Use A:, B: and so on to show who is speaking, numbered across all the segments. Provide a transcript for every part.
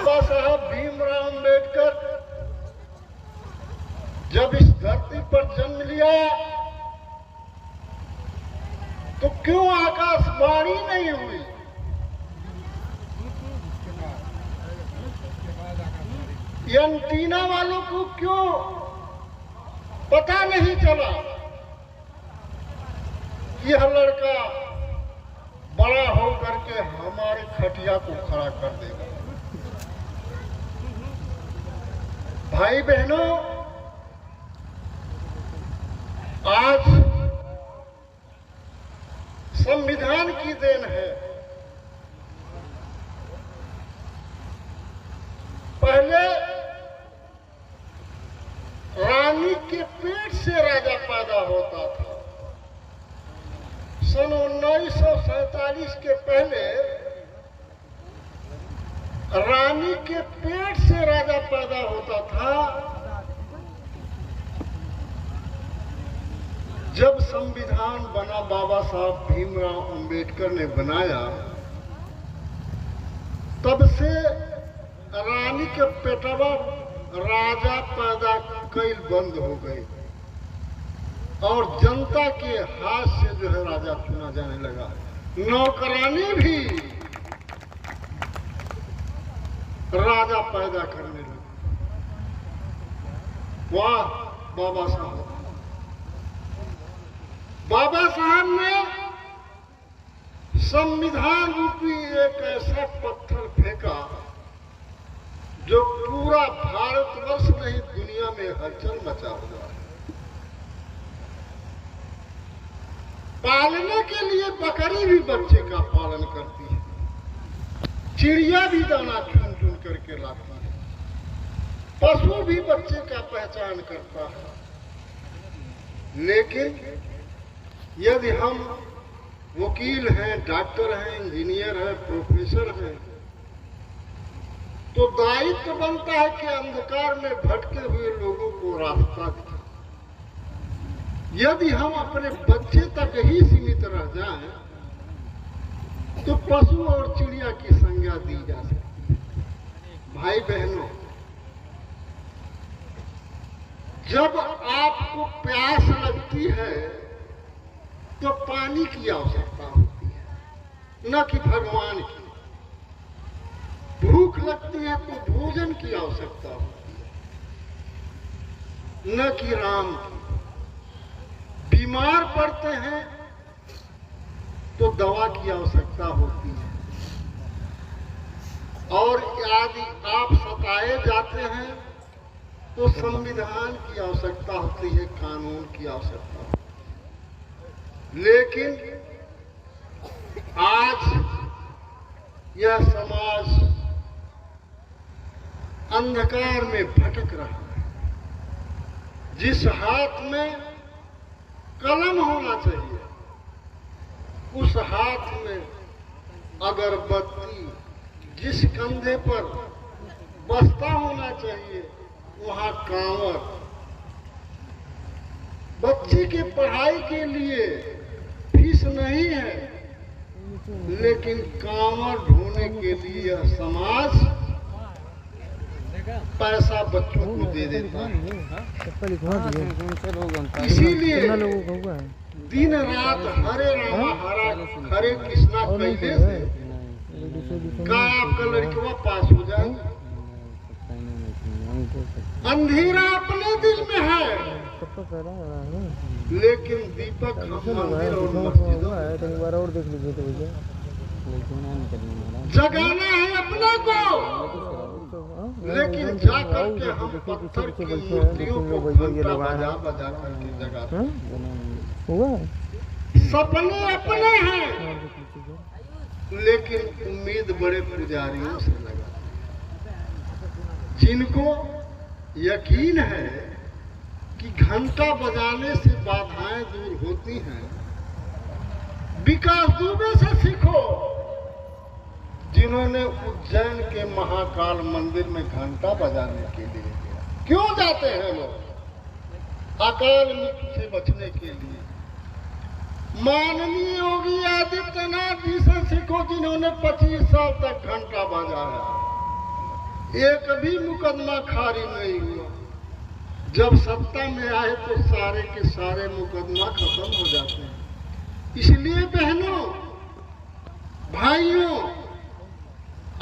A: बाबा साहब भीमराव अंबेडकर जब इस धरती पर जन्म लिया तो क्यों आकाशवाणी नहीं हुई? एंटीना वालों को क्यों पता नहीं चला कि यह लड़का बड़ा होकर के हमारे खटिया को खड़ा कर देगा? भाई बहनों, आज संविधान की देन है। पहले रानी के पेट से राजा पैदा होता था। सन 1947 के पहले रानी के पेट से राजा पैदा होता था। जब संविधान बना, बाबा साहब भीमराव अंबेडकर ने बनाया, तब से रानी के पेटवा राजा पैदा कई बंद हो गए और जनता के हाथ से जो है राजा चुना जाने लगा। नौकरानी भी राजा पैदा करने लगे। वाह बाबा साहब! बाबा साहब ने संविधान रूपी एक ऐसा पत्थर फेंका जो पूरा भारतवर्ष नहीं दुनिया में हलचल मचा हुआ है। पालने के लिए बकरी भी बच्चे का पालन करती है, चिड़िया भी दाना चुन चुन करके लाती है, पशु भी बच्चे का पहचान करता है। लेकिन यदि हम वकील हैं, डॉक्टर हैं, इंजीनियर हैं, प्रोफेसर हैं, तो दायित्व बनता है कि अंधकार में भटके हुए लोगों को रास्ता दिखाएं। यदि हम अपने बच्चे तक ही सीमित रह जाएं, तो पशु और चिड़िया की संज्ञा दी जा सकती है। भाई बहनों, जब आपको प्यास लगती है तो पानी की आवश्यकता होती है, न कि भगवान की। भूख लगती है तो भोजन की आवश्यकता होती है, न कि राम की। बीमार पड़ते हैं तो दवा की आवश्यकता होती है, और यदि आप सताए जाते हैं तो संविधान की आवश्यकता होती है, कानून की आवश्यकता होती है। लेकिन आज यह समाज अंधकार में भटक रहा है। जिस हाथ में कलम होना चाहिए, उस हाथ में अगरबत्ती, जिस कंधे पर बस्ता होना चाहिए, वहां कांवर। बच्चे के पढ़ाई के लिए फीस नहीं है, लेकिन कांवर ढोने के लिए समाज पैसा बच्चों को दे देता है। इसीलिए दिन रात हरे रामा हरे कृष्णा कहने से का आपका लड़कवा पास हो जाए। अंधेरा अपने दिल में है, लेकिन दीपक मंदिर और मस्जिदों जगाना है अपने को। लेकिन जाकर के हम पत्थर की मूर्तियों को घंटा बजा बजा करके जगाते हैं। सपने अपने हैं, लेकिन उम्मीद बड़े पुजारियों से लगा, जिनको यकीन है कि घंटा बजाने से बाधाएं दूर होती हैं। विकास दुबे से सीखो, जिन्होंने उज्जैन के महाकाल मंदिर में घंटा बजाने के लिए गया। क्यों जाते हैं लोग? अकाल मृत्यु से बचने के लिए। माननीय योगी आदित्यनाथ जी से सीखो, जिन्होंने 25 साल तक घंटा बजाया। एक भी मुकदमा खारिज नहीं हुआ। जब सत्ता में आए तो सारे के सारे मुकदमा खत्म हो जाते हैं। इसलिए बहनों, भाइयों,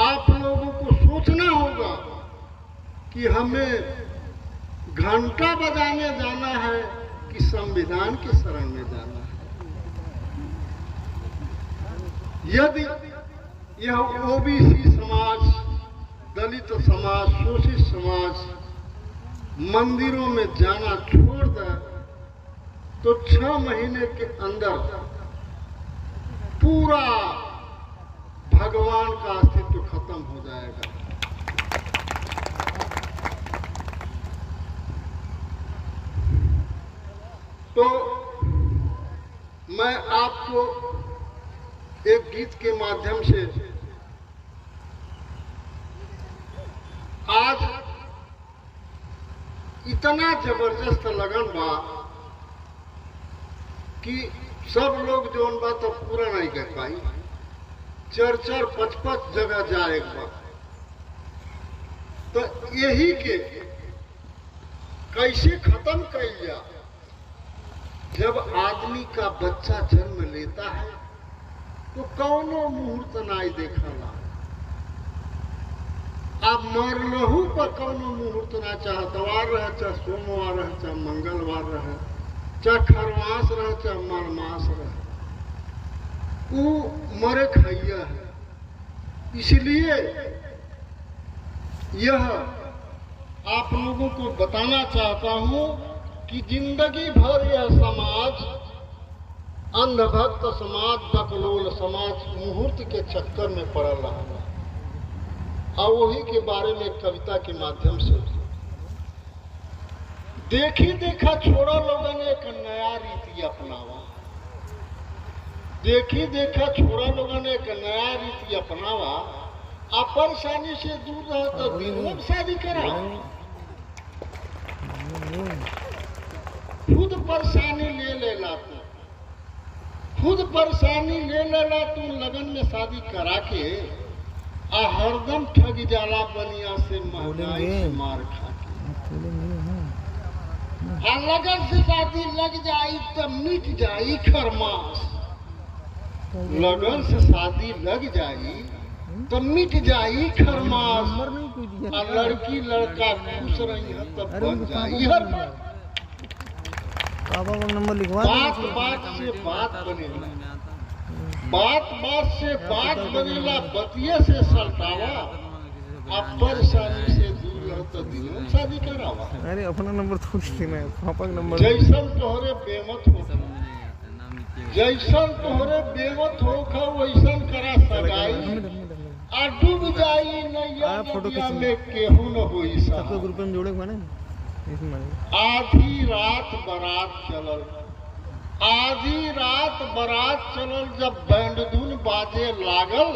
A: आप लोगों को सोचना होगा कि हमें घंटा बजाने जाना है कि संविधान के शरण में जाना है। यदि यह ओबीसी समाज, दलित समाज, शोषित समाज मंदिरों में जाना छोड़ दे तो 6 महीने के अंदर पूरा भगवान का अस्तित्व खत्म हो जाएगा। तो मैं आपको एक गीत के माध्यम से आज इतना जबरदस्त लगन बा कि सब लोग जोन बा तो पूरा नहीं कर पाई। 4-4, 5-5 जगह जाए बा। तो यही के कैसे खत्म कर जा। जब आदमी का बच्चा जन्म लेता है तो कौनो मुहूर्त नहीं देखला। आप मरलहू पर कौनो मुहूर्त ना, चाहे तवार रहे, चाहे सोमवार रहे, चाहे मंगलवार रहे, चाहे खरवास रहे, चाहे मरमास रहे, वो मरे खैया है। इसलिए यह आप लोगों को बताना चाहता हूं कि जिंदगी भर यह समाज, अंधभक्त समाज, बकलोल समाज मुहूर्त के चक्कर में पड़ा रहा और वही के बारे में कविता के माध्यम से देखी देखा छोड़ा लोगों ने एक नया रीति अपनावा। देखी देखा छोड़ा लोगों ने एक नया रीति अपनावा। आप परेशानी से दूर रहो तो दिनों में शादी कराओ। खुद परेशानी ले लेला तू, खुद परेशानी ले लेला तू, लगन में शादी करा के आ हरदम ठग जाला बनिया से, महंगाई से मार खा के। लगन से शादी लग जाई तो मिट जाई खरमास। लगन से शादी लग जाई तो मिट जाई खरमास। और लड़की लड़का खुश रही है तब बन जाई हर
B: नंबर लिखवा।
A: बात बात से बात बनेला, बात बात से बात बनेला, बतिये से सल्टावा। आप परेशानी से दूर रहो तो दिनों शादी करावा।
B: अरे अपना नंबर थोड़ी देना है, पापा का नंबर।
A: जैसन तोहरे बेमत हो, जैसन तोहरे बेमत हो खा वैसन करा सगाई। आ डूब जाई नैया में केहू न होई सा।
B: ग्रुप में जोड़े माने
A: आधी रात बारात चलल, आधी रात बारात चलल, जब बैंड धुन बाजे लागल,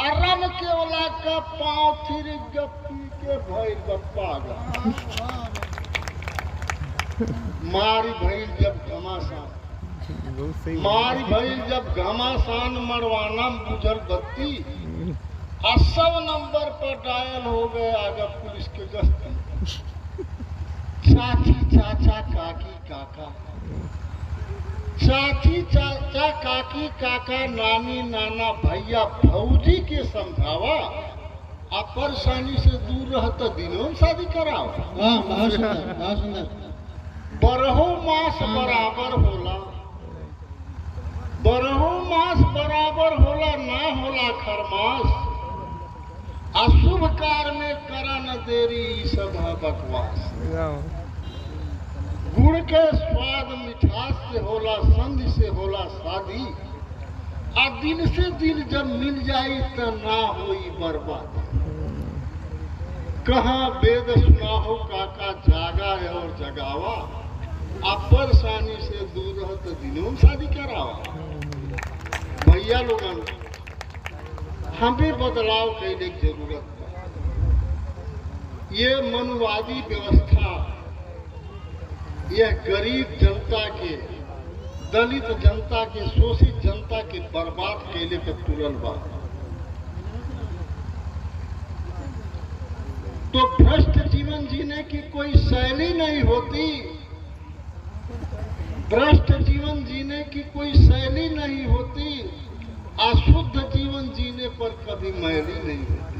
A: अरम के वाला का पांव फिर गप्पी के भइल पागल। मारी भइल जब घमासान, मारी भइल जब घमासान, मरवाना बुझल बत्ती, और 100 नंबर पर डायल हो गए आगे पुलिस के गश्ती। चाची चाचा काकी काका, चाची चाचा काकी काका, नानी नाना भैया भौजी के समझावा। आप परेशानी से दूर रह तो दिनों में शादी कराओ। बहुत सुंदर, बहुत सुंदर। बरहो मास बराबर होला, बरहो मास बराबर होला, ना होला खरमास। अशुभ कार्य में करा न देरी, सब है बकवास। गुड़ के स्वाद मिठास से होला, संधि से होला शादी। आ दिन से दिन जब मिल जाई तो ना होई बर्बाद। कहाँ वेद सुना हो काका, जागा है और जगावा। आप परेशानी से दूर रहो तो दिनों में शादी करावा। भैया लोगन, हमें बदलाव करने की जरूरत है। ये मनुवादी व्यवस्था, यह गरीब जनता के, दलित जनता के, शोषित जनता के बर्बाद कैले के तुरल बा। तो भ्रष्ट जीवन जीने की कोई शैली नहीं होती। भ्रष्ट जीवन जीने की कोई शैली नहीं होती। अशुद्ध जीवन जीने पर कभी मैली नहीं होती।